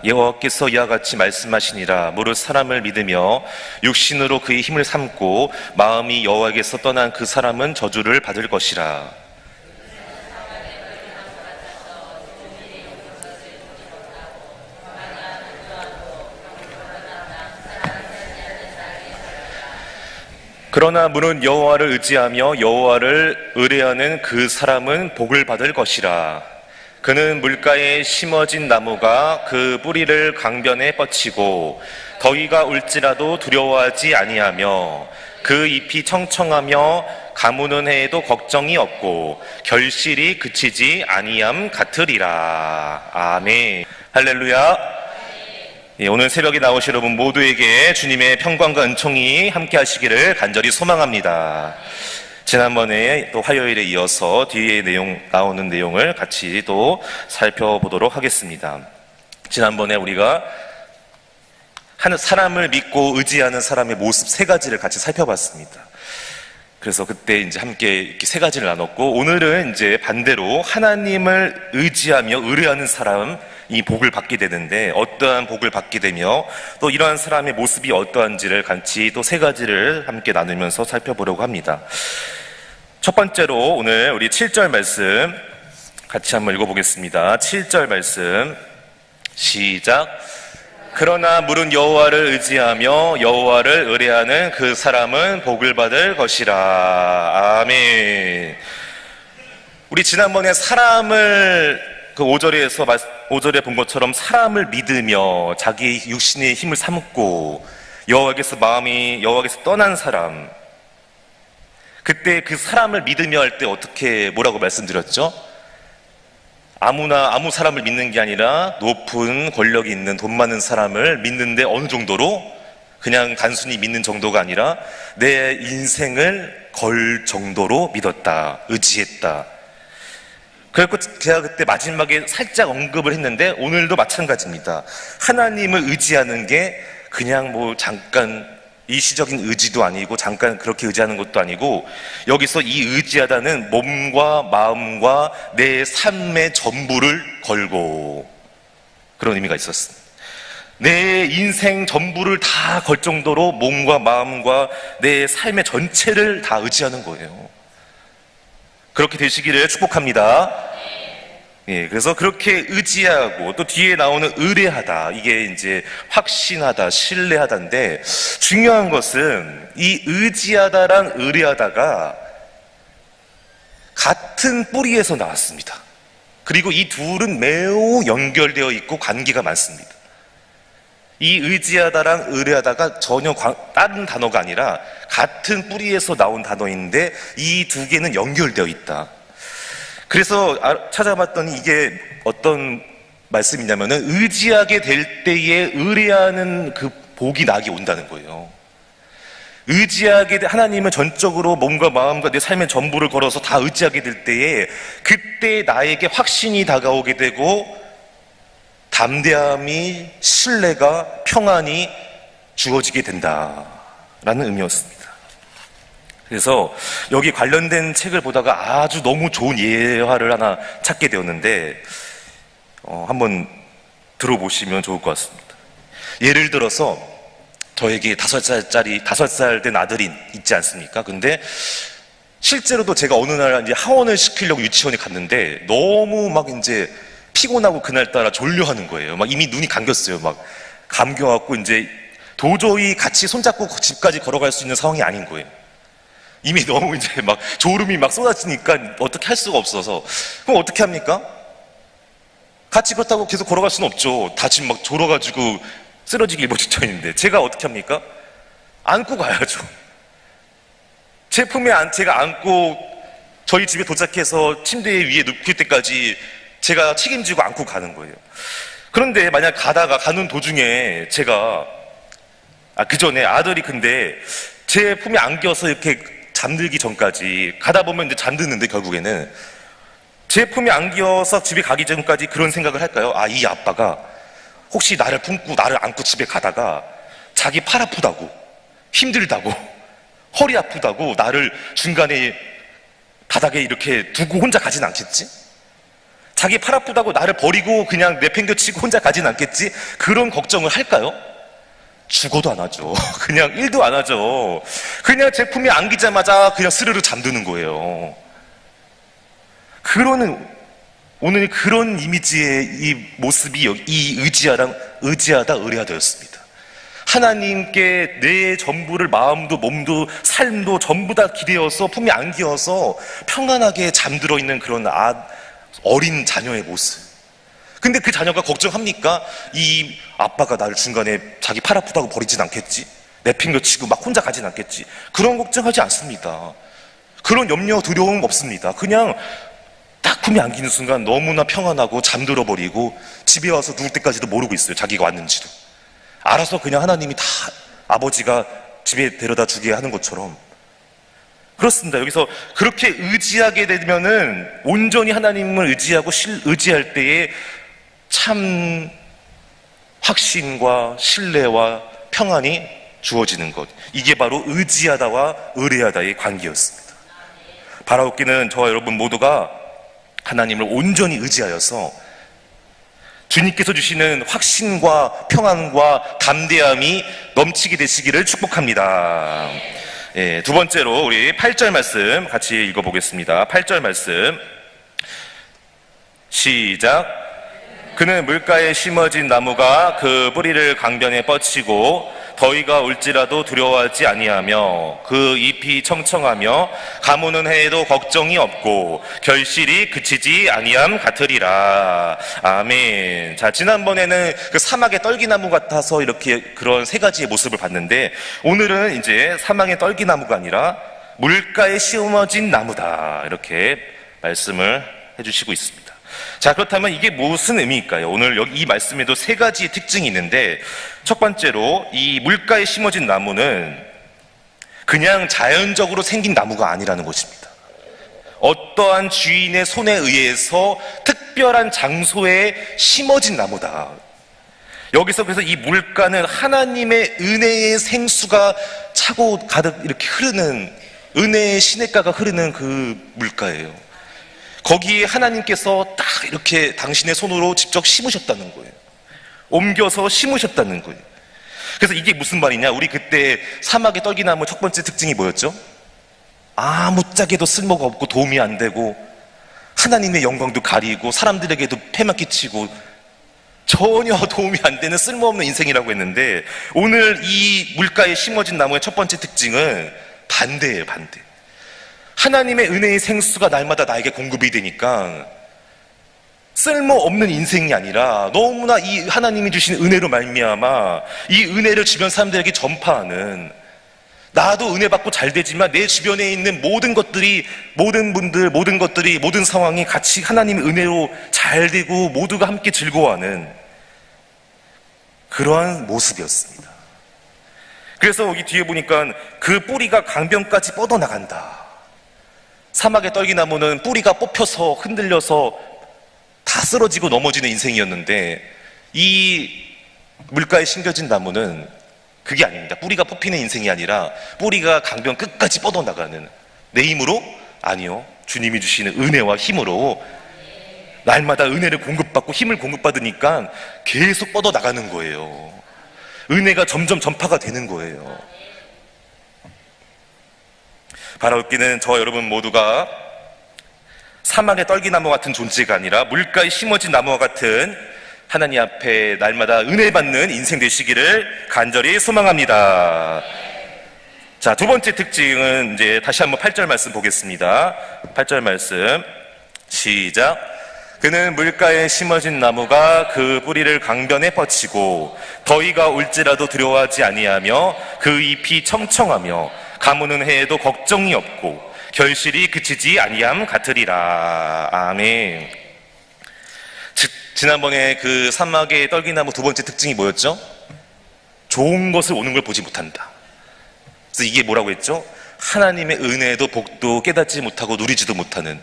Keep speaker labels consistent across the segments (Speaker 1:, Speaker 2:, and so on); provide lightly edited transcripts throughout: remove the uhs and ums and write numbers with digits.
Speaker 1: 여호와께서 이와 같이 말씀하시니라. 무릇 사람을 믿으며 육신으로 그의 힘을 삼고 마음이 여호와에게서 떠난 그 사람은 저주를 받을 것이라. 그러나 무릇 여호와를 의지하며 여호와를 의뢰하는 그 사람은 복을 받을 것이라. 그는 물가에 심어진 나무가 그 뿌리를 강변에 뻗치고 더위가 올지라도 두려워하지 아니하며 그 잎이 청청하며 가무는 해에도 걱정이 없고 결실이 그치지 아니함 같으리라. 아멘. 할렐루야. 오늘 새벽에 나오신 여러분 모두에게 주님의 평강과 은총이 함께 하시기를 간절히 소망합니다. 지난번에 또 화요일에 이어서 뒤에 나오는 내용을 같이 또 살펴보도록 하겠습니다. 지난번에 우리가 사람을 믿고 의지하는 사람의 모습 세 가지를 같이 살펴봤습니다. 그래서 그때 이제 함께 이렇게 세 가지를 나눴고, 오늘은 이제 반대로 하나님을 의지하며 의뢰하는 사람이 복을 받게 되는데, 어떠한 복을 받게 되며 또 이러한 사람의 모습이 어떠한지를 같이 또 세 가지를 함께 나누면서 살펴보려고 합니다. 첫 번째로 오늘 우리 7절 말씀 같이 한번 읽어보겠습니다. 7절 말씀 시작. 그러나 무릇 여호와를 의지하며 여호와를 의뢰하는 그 사람은 복을 받을 것이라. 아멘. 우리 지난번에 사람을 그 5절에 본 것처럼 사람을 믿으며 자기 육신의 힘을 삼고 여호와께서 떠난 사람, 그때 그 사람을 믿으며 할 때 어떻게 뭐라고 말씀드렸죠? 아무 사람을 믿는 게 아니라 높은 권력이 있는 돈 많은 사람을 믿는데 어느 정도로? 그냥 단순히 믿는 정도가 아니라 내 인생을 걸 정도로 믿었다, 의지했다. 그래서 제가 그때 마지막에 살짝 언급을 했는데 오늘도 마찬가지입니다. 하나님을 의지하는 게 그냥 뭐 잠깐 일시적인 의지도 아니고 잠깐 그렇게 의지하는 것도 아니고, 여기서 이 의지하다는 몸과 마음과 내 삶의 전부를 걸고, 그런 의미가 있었습니다. 내 인생 전부를 다 걸 정도로 몸과 마음과 내 삶의 전체를 다 의지하는 거예요. 그렇게 되시기를 축복합니다. 예, 그래서 그렇게 의지하고 또 뒤에 나오는 의뢰하다, 이게 이제 확신하다, 신뢰하다인데, 중요한 것은 이 의지하다랑 의뢰하다가 같은 뿌리에서 나왔습니다. 그리고 이 둘은 매우 연결되어 있고 관계가 많습니다. 이 의지하다랑 의뢰하다가 전혀 다른 단어가 아니라 같은 뿌리에서 나온 단어인데 이 두 개는 연결되어 있다. 그래서 찾아봤더니 이게 어떤 말씀이냐면은 의지하게 될 때에 의뢰하는 그 복이 나게 온다는 거예요. 하나님을 전적으로 몸과 마음과 내 삶의 전부를 걸어서 다 의지하게 될 때에 그때 나에게 확신이 다가오게 되고 담대함이, 신뢰가, 평안이 주어지게 된다라는 의미였습니다. 그래서 여기 관련된 책을 보다가 아주 너무 좋은 예화를 하나 찾게 되었는데 한번 들어보시면 좋을 것 같습니다. 예를 들어서 저에게 5살 된 아들이 있지 않습니까? 근데 실제로도 제가 어느 날 이제 하원을 시키려고 유치원에 갔는데 너무 막 이제 피곤하고 그날따라 졸려하는 거예요. 막 이미 눈이 감겼어요. 막 감겨갖고 이제 도저히 같이 손잡고 집까지 걸어갈 수 있는 상황이 아닌 거예요. 이미 너무 이제 막 졸음이 막 쏟아지니까 어떻게 할 수가 없어서. 그럼 어떻게 합니까? 같이 그렇다고 계속 걸어갈 수는 없죠. 다 지금 막 졸아가지고 쓰러지기 일보 직전인데 제가 어떻게 합니까? 안고 가야죠. 제 품에 제가 안고 저희 집에 도착해서 침대 위에 눕힐 때까지 제가 책임지고 안고 가는 거예요. 그런데 만약 가는 도중에 제가 그 전에 아들이 근데 제 품에 안겨서 이렇게 잠들기 전까지 가다 보면 이제 잠드는데 결국에는 제 품에 안겨서 집에 가기 전까지 그런 생각을 할까요? 이 아빠가 혹시 나를 안고 집에 가다가 자기 팔 아프다고, 힘들다고, 허리 아프다고 나를 중간에 바닥에 이렇게 두고 혼자 가진 않겠지? 자기 팔 아프다고 나를 버리고 그냥 내팽겨치고 혼자 가진 않겠지? 그런 걱정을 할까요? 죽어도 안 하죠. 그냥 일도 안 하죠. 그냥 제품이 안기자마자 그냥 스르르 잠드는 거예요. 오늘 그런 이미지의 이 모습이 이 의지하다 의뢰하다였습니다. 하나님께 내 전부를, 마음도 몸도 삶도 전부 다 기대어서 품에 안기어서 평안하게 잠들어 있는 그런 어린 자녀의 모습. 근데 그 자녀가 걱정합니까? 이 아빠가 나를 중간에 자기 팔 아프다고 버리진 않겠지? 내팽겨치고 막 혼자 가진 않겠지? 그런 걱정하지 않습니다. 그런 염려, 두려움 없습니다. 그냥 딱 품에 안기는 순간 너무나 평안하고 잠들어 버리고 집에 와서 누울 때까지도 모르고 있어요. 자기가 왔는지도. 알아서 그냥 하나님이 다 아버지가 집에 데려다 주게 하는 것처럼. 그렇습니다. 여기서 그렇게 의지하게 되면은 온전히 하나님을 의지할 때에 참 확신과 신뢰와 평안이 주어지는 것. 이게 바로 의지하다와 의뢰하다의 관계였습니다. 바라옵기는 저와 여러분 모두가 하나님을 온전히 의지하여서 주님께서 주시는 확신과 평안과 담대함이 넘치게 되시기를 축복합니다. 예, 두 번째로 우리 8절 말씀 같이 읽어보겠습니다. 8절 말씀 시작. 그는 물가에 심어진 나무가 그 뿌리를 강변에 뻗치고 더위가 올지라도 두려워하지 아니하며 그 잎이 청청하며 가무는 해에도 걱정이 없고 결실이 그치지 아니함 같으리라. 아멘. 자, 지난번에는 그 사막의 떨기나무 같아서 이렇게 그런 세 가지의 모습을 봤는데 오늘은 이제 사막의 떨기나무가 아니라 물가에 심어진 나무다, 이렇게 말씀을 해주시고 있습니다. 자, 그렇다면 이게 무슨 의미일까요? 오늘 여기 이 말씀에도 세 가지의 특징이 있는데, 첫 번째로 이 물가에 심어진 나무는 그냥 자연적으로 생긴 나무가 아니라는 것입니다. 어떠한 주인의 손에 의해서 특별한 장소에 심어진 나무다. 여기서 그래서 이 물가는 하나님의 은혜의 생수가 차고 가득 이렇게 흐르는, 은혜의 시냇가가 흐르는 그 물가예요. 거기에 하나님께서 딱 이렇게 당신의 손으로 직접 심으셨다는 거예요. 옮겨서 심으셨다는 거예요. 그래서 이게 무슨 말이냐? 우리 그때 사막의 떨기나무 첫 번째 특징이 뭐였죠? 아무짝에도 쓸모가 없고 도움이 안 되고 하나님의 영광도 가리고 사람들에게도 폐만 끼치고 전혀 도움이 안 되는 쓸모없는 인생이라고 했는데, 오늘 이 물가에 심어진 나무의 첫 번째 특징은 반대예요. 반대. 하나님의 은혜의 생수가 날마다 나에게 공급이 되니까 쓸모없는 인생이 아니라 너무나 이 하나님이 주신 은혜로 말미암아 이 은혜를 주변 사람들에게 전파하는, 나도 은혜 받고 잘 되지만 내 주변에 있는 모든 것들이, 모든 분들, 모든 것들이, 모든 상황이 같이 하나님의 은혜로 잘 되고 모두가 함께 즐거워하는 그러한 모습이었습니다. 그래서 여기 뒤에 보니까 그 뿌리가 강변까지 뻗어나간다. 사막의 떨기나무는 뿌리가 뽑혀서 흔들려서 다 쓰러지고 넘어지는 인생이었는데, 이 물가에 심겨진 나무는 그게 아닙니다. 뿌리가 뽑히는 인생이 아니라 뿌리가 강변 끝까지 뻗어나가는, 내 힘으로? 아니요. 주님이 주시는 은혜와 힘으로 날마다 은혜를 공급받고 힘을 공급받으니까 계속 뻗어나가는 거예요. 은혜가 점점 전파가 되는 거예요. 바라옵기는 저와 여러분 모두가 사막의 떨기나무 같은 존재가 아니라 물가에 심어진 나무와 같은 하나님 앞에 날마다 은혜 받는 인생 되시기를 간절히 소망합니다. 자, 두 번째 특징은 이제 다시 한번 8절 말씀 보겠습니다. 8절 말씀 시작. 그는 물가에 심어진 나무가 그 뿌리를 강변에 뻗치고 더위가 올지라도 두려워하지 아니하며 그 잎이 청청하며 가무는 해에도 걱정이 없고 결실이 그치지 아니함 같으리라. 아멘. 지난번에 그 사막의 떨기나무 두 번째 특징이 뭐였죠? 좋은 것을 오는 걸 보지 못한다. 그래서 이게 뭐라고 했죠? 하나님의 은혜도 복도 깨닫지 못하고 누리지도 못하는.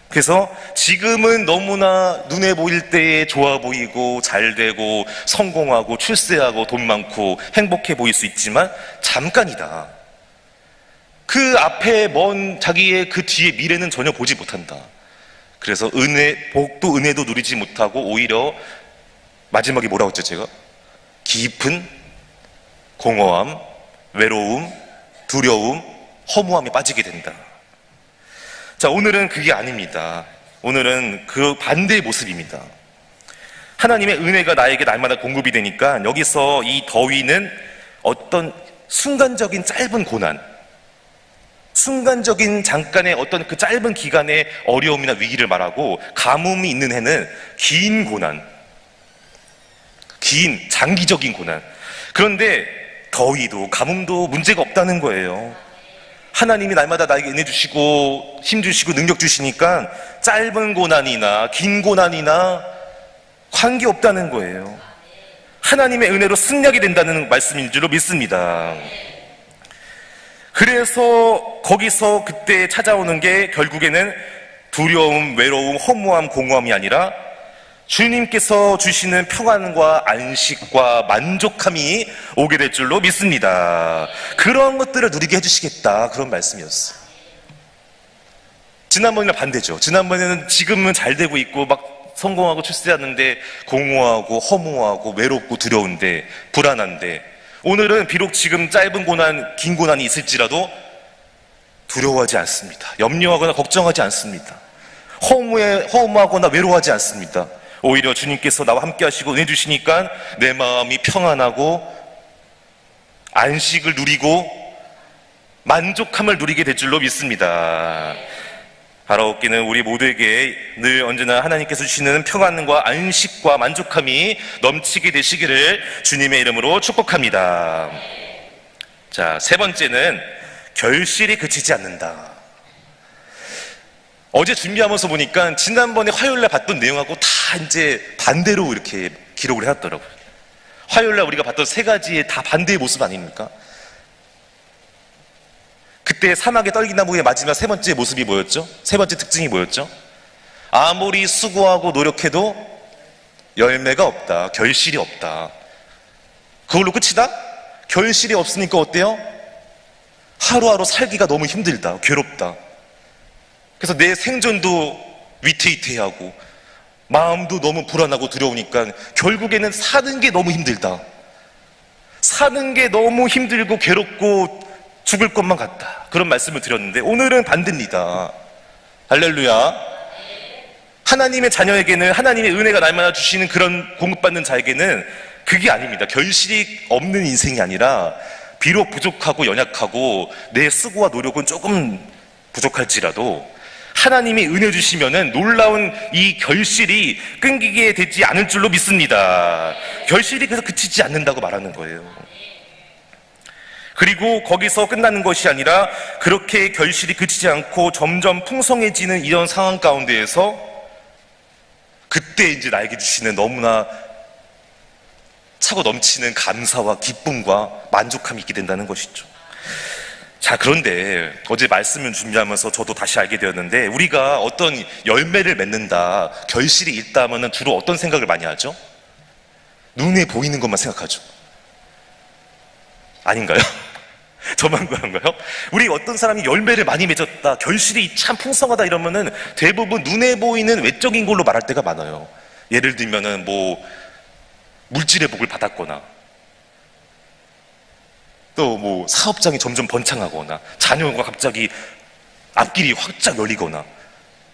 Speaker 1: 그래서 지금은 너무나 눈에 보일 때에 좋아 보이고 잘 되고 성공하고 출세하고 돈 많고 행복해 보일 수 있지만 잠깐이다. 그 앞에 먼 자기의 그 뒤에 미래는 전혀 보지 못한다. 그래서 복도 은혜도 누리지 못하고 오히려 마지막에 뭐라고 했죠, 제가? 깊은 공허함, 외로움, 두려움, 허무함에 빠지게 된다. 자, 오늘은 그게 아닙니다. 오늘은 그 반대의 모습입니다. 하나님의 은혜가 나에게 날마다 공급이 되니까 여기서 이 더위는 어떤 순간적인 짧은 고난, 순간적인 잠깐의 어떤 그 짧은 기간의 어려움이나 위기를 말하고, 가뭄이 있는 해는 긴 고난, 긴 장기적인 고난. 그런데 더위도 가뭄도 문제가 없다는 거예요. 하나님이 날마다 나에게 은혜 주시고 힘 주시고 능력 주시니까 짧은 고난이나 긴 고난이나 관계없다는 거예요. 하나님의 은혜로 승리하게 된다는 말씀인 줄로 믿습니다. 그래서 거기서 그때 찾아오는 게 결국에는 두려움, 외로움, 허무함, 공허함이 아니라 주님께서 주시는 평안과 안식과 만족함이 오게 될 줄로 믿습니다. 그런 것들을 누리게 해주시겠다, 그런 말씀이었어요. 지난번이랑 반대죠. 지난번에는 지금은 잘 되고 있고 막 성공하고 출세하는데 공허하고 허무하고 외롭고 두려운데 불안한데, 오늘은 비록 지금 짧은 고난, 긴 고난이 있을지라도 두려워하지 않습니다. 염려하거나 걱정하지 않습니다. 허무하거나 외로워하지 않습니다. 오히려 주님께서 나와 함께 하시고 은혜 주시니까 내 마음이 평안하고 안식을 누리고 만족함을 누리게 될 줄로 믿습니다. 바라옵기는 우리 모두에게 늘 언제나 하나님께서 주시는 평안과 안식과 만족함이 넘치게 되시기를 주님의 이름으로 축복합니다. 자, 세 번째는 결실이 그치지 않는다. 어제 준비하면서 보니까 지난번에 화요일날 봤던 내용하고 다 이제 반대로 이렇게 기록을 해놨더라고요. 화요일날 우리가 봤던 세 가지의 다 반대의 모습 아닙니까? 그때 사막의 떨기나무의 마지막 세 번째 모습이 뭐였죠? 세 번째 특징이 뭐였죠? 아무리 수고하고 노력해도 열매가 없다, 결실이 없다. 그걸로 끝이다? 결실이 없으니까 어때요? 하루하루 살기가 너무 힘들다, 괴롭다. 그래서 내 생존도 위태위태하고 마음도 너무 불안하고 두려우니까 결국에는 사는 게 너무 힘들다, 사는 게 너무 힘들고 괴롭고 죽을 것만 같다, 그런 말씀을 드렸는데 오늘은 반대입니다. 할렐루야. 하나님의 자녀에게는, 하나님의 은혜가 날마다 주시는 그런 공급받는 자에게는 그게 아닙니다. 결실이 없는 인생이 아니라 비록 부족하고 연약하고 내 수고와 노력은 조금 부족할지라도 하나님이 은혜 주시면은 놀라운 이 결실이 끊기게 되지 않을 줄로 믿습니다. 결실이 그래서 그치지 않는다고 말하는 거예요. 그리고 거기서 끝나는 것이 아니라 그렇게 결실이 그치지 않고 점점 풍성해지는 이런 상황 가운데에서 그때 이제 나에게 주시는 너무나 차고 넘치는 감사와 기쁨과 만족함이 있게 된다는 것이죠. 자, 그런데 어제 말씀을 준비하면서 저도 다시 알게 되었는데, 우리가 어떤 열매를 맺는다, 결실이 있다 하면 주로 어떤 생각을 많이 하죠? 눈에 보이는 것만 생각하죠. 아닌가요? 저만 그런가요? 우리 어떤 사람이 열매를 많이 맺었다, 결실이 참 풍성하다 이러면은 대부분 눈에 보이는 외적인 걸로 말할 때가 많아요. 예를 들면은 뭐 물질의 복을 받았거나, 또 뭐 사업장이 점점 번창하거나, 자녀가 갑자기 앞길이 확짝 열리거나,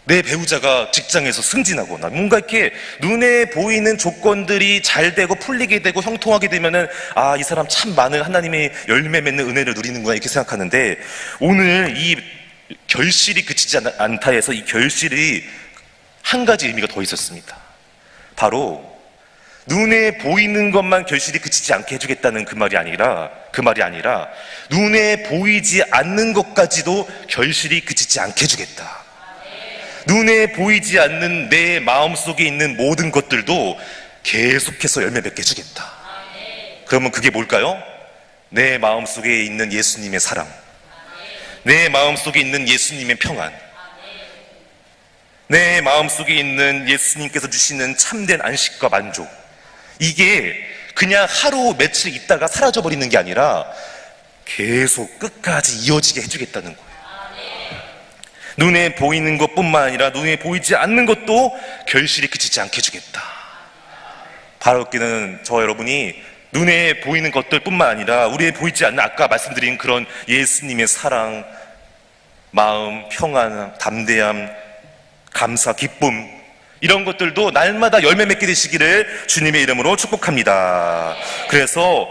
Speaker 1: 내 배우자가 직장에서 승진하거나, 뭔가 이렇게 눈에 보이는 조건들이 잘 되고 풀리게 되고 형통하게 되면은 아, 이 사람 참 많은 하나님의 열매 맺는 은혜를 누리는구나, 이렇게 생각하는데, 오늘 이 결실이 그치지 않다에서 이 결실이 한 가지 의미가 더 있었습니다. 바로 눈에 보이는 것만 결실이 그치지 않게 해주겠다는 그 말이 아니라 눈에 보이지 않는 것까지도 결실이 그치지 않게 해주겠다. 눈에 보이지 않는 내 마음속에 있는 모든 것들도 계속해서 열매 맺게 해주겠다. 그러면 그게 뭘까요? 내 마음속에 있는 예수님의 사랑, 내 마음속에 있는 예수님의 평안, 내 마음속에 있는 예수님께서 주시는 참된 안식과 만족, 이게 그냥 하루 며칠 있다가 사라져버리는 게 아니라 계속 끝까지 이어지게 해주겠다는 거예요. 눈에 보이는 것뿐만 아니라 눈에 보이지 않는 것도 결실이 그치지 않게 해주겠다. 바라옵기는 저와 여러분이 눈에 보이는 것들뿐만 아니라 우리에 보이지 않는 아까 말씀드린 그런 예수님의 사랑, 마음, 평안, 담대함, 감사, 기쁨, 이런 것들도 날마다 열매 맺게 되시기를 주님의 이름으로 축복합니다. 그래서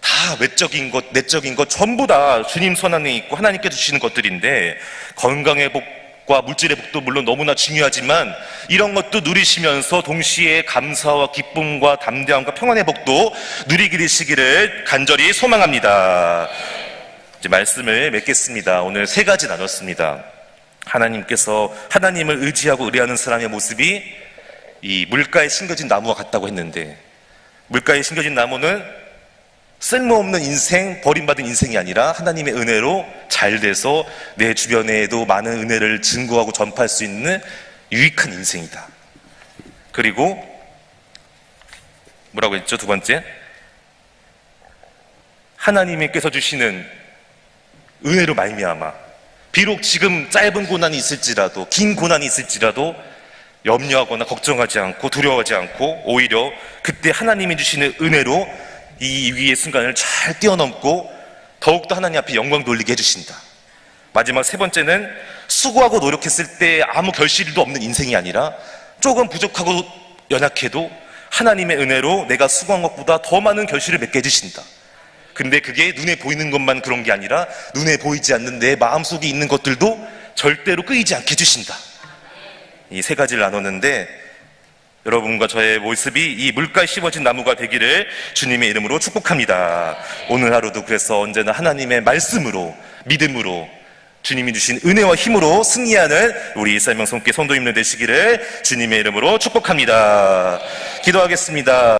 Speaker 1: 다 외적인 것, 내적인 것 전부 다 주님 손 안에 있고 하나님께 주시는 것들인데, 건강의 복과 물질의 복도 물론 너무나 중요하지만 이런 것도 누리시면서 동시에 감사와 기쁨과 담대함과 평안의 복도 누리게 되시기를 간절히 소망합니다. 이제 말씀을 맺겠습니다. 오늘 세 가지 나눴습니다. 하나님께서 하나님을 의지하고 의뢰하는 사람의 모습이 이 물가에 심겨진 나무와 같다고 했는데, 물가에 심겨진 나무는 쓸모없는 인생, 버림받은 인생이 아니라 하나님의 은혜로 잘 돼서 내 주변에도 많은 은혜를 증거하고 전파할 수 있는 유익한 인생이다. 그리고 뭐라고 했죠? 두 번째, 하나님께서 주시는 은혜로 말미암아 비록 지금 짧은 고난이 있을지라도, 긴 고난이 있을지라도 염려하거나 걱정하지 않고 두려워하지 않고 오히려 그때 하나님이 주시는 은혜로 이 위기의 순간을 잘 뛰어넘고 더욱더 하나님 앞에 영광 돌리게 해주신다. 마지막 세 번째는 수고하고 노력했을 때 아무 결실도 없는 인생이 아니라 조금 부족하고 연약해도 하나님의 은혜로 내가 수고한 것보다 더 많은 결실을 맺게 해주신다. 근데 그게 눈에 보이는 것만 그런 게 아니라 눈에 보이지 않는 내 마음속에 있는 것들도 절대로 끄이지 않게 해주신다. 이 세 가지를 나눴는데 여러분과 저의 모습이 이 물가에 심어진 나무가 되기를 주님의 이름으로 축복합니다. 오늘 하루도 그래서 언제나 하나님의 말씀으로, 믿음으로, 주님이 주신 은혜와 힘으로 승리하는 우리 이사명 성교회 성도님들 되시기를 주님의 이름으로 축복합니다. 기도하겠습니다.